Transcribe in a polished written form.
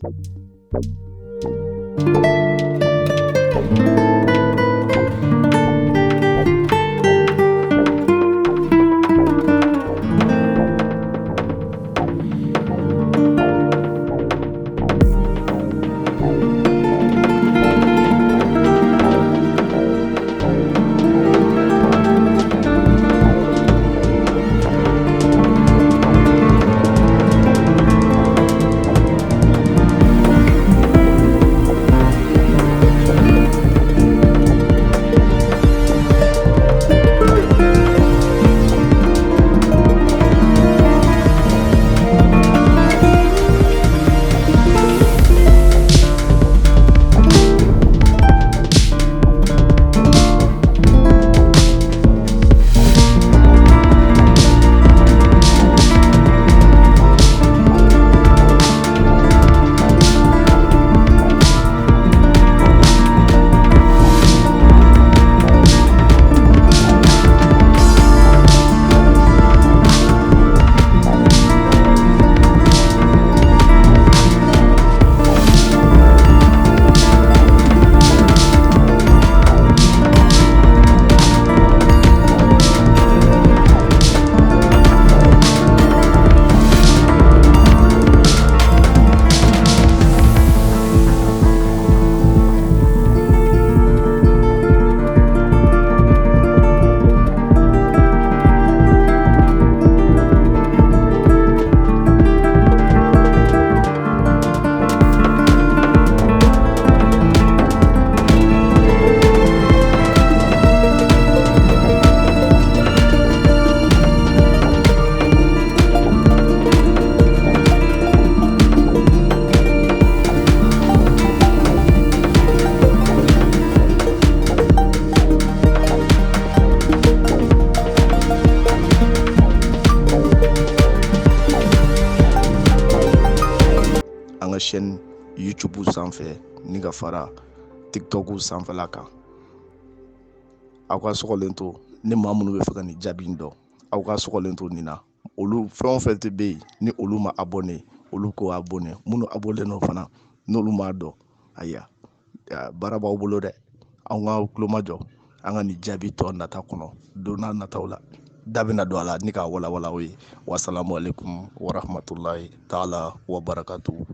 An ka chaîne YouTube sanfɛ ni ka fara TikTok sanfɛla kan. Aw ka sɔgɔlen to ni maa minnu bɛ fɛ ka nin jaabi dɔn, aw ka sɔgɔlen to nin na. Olu fɛn o fɛn tɛ bɛ yen ni olu ma abonné, olu ko abonné. Minnu abonné no fana n'olu m'a dɔn, aya baara b'aw bolo dɛ. An ka tulo majɔ, an ka nin jaabi tɔ nata kɔnɔ don n'a nataw la. Da bɛna don a la ni k'a walawala aw ye. Wasalamu alaikum warahmatulahi taala wa barakatuhu.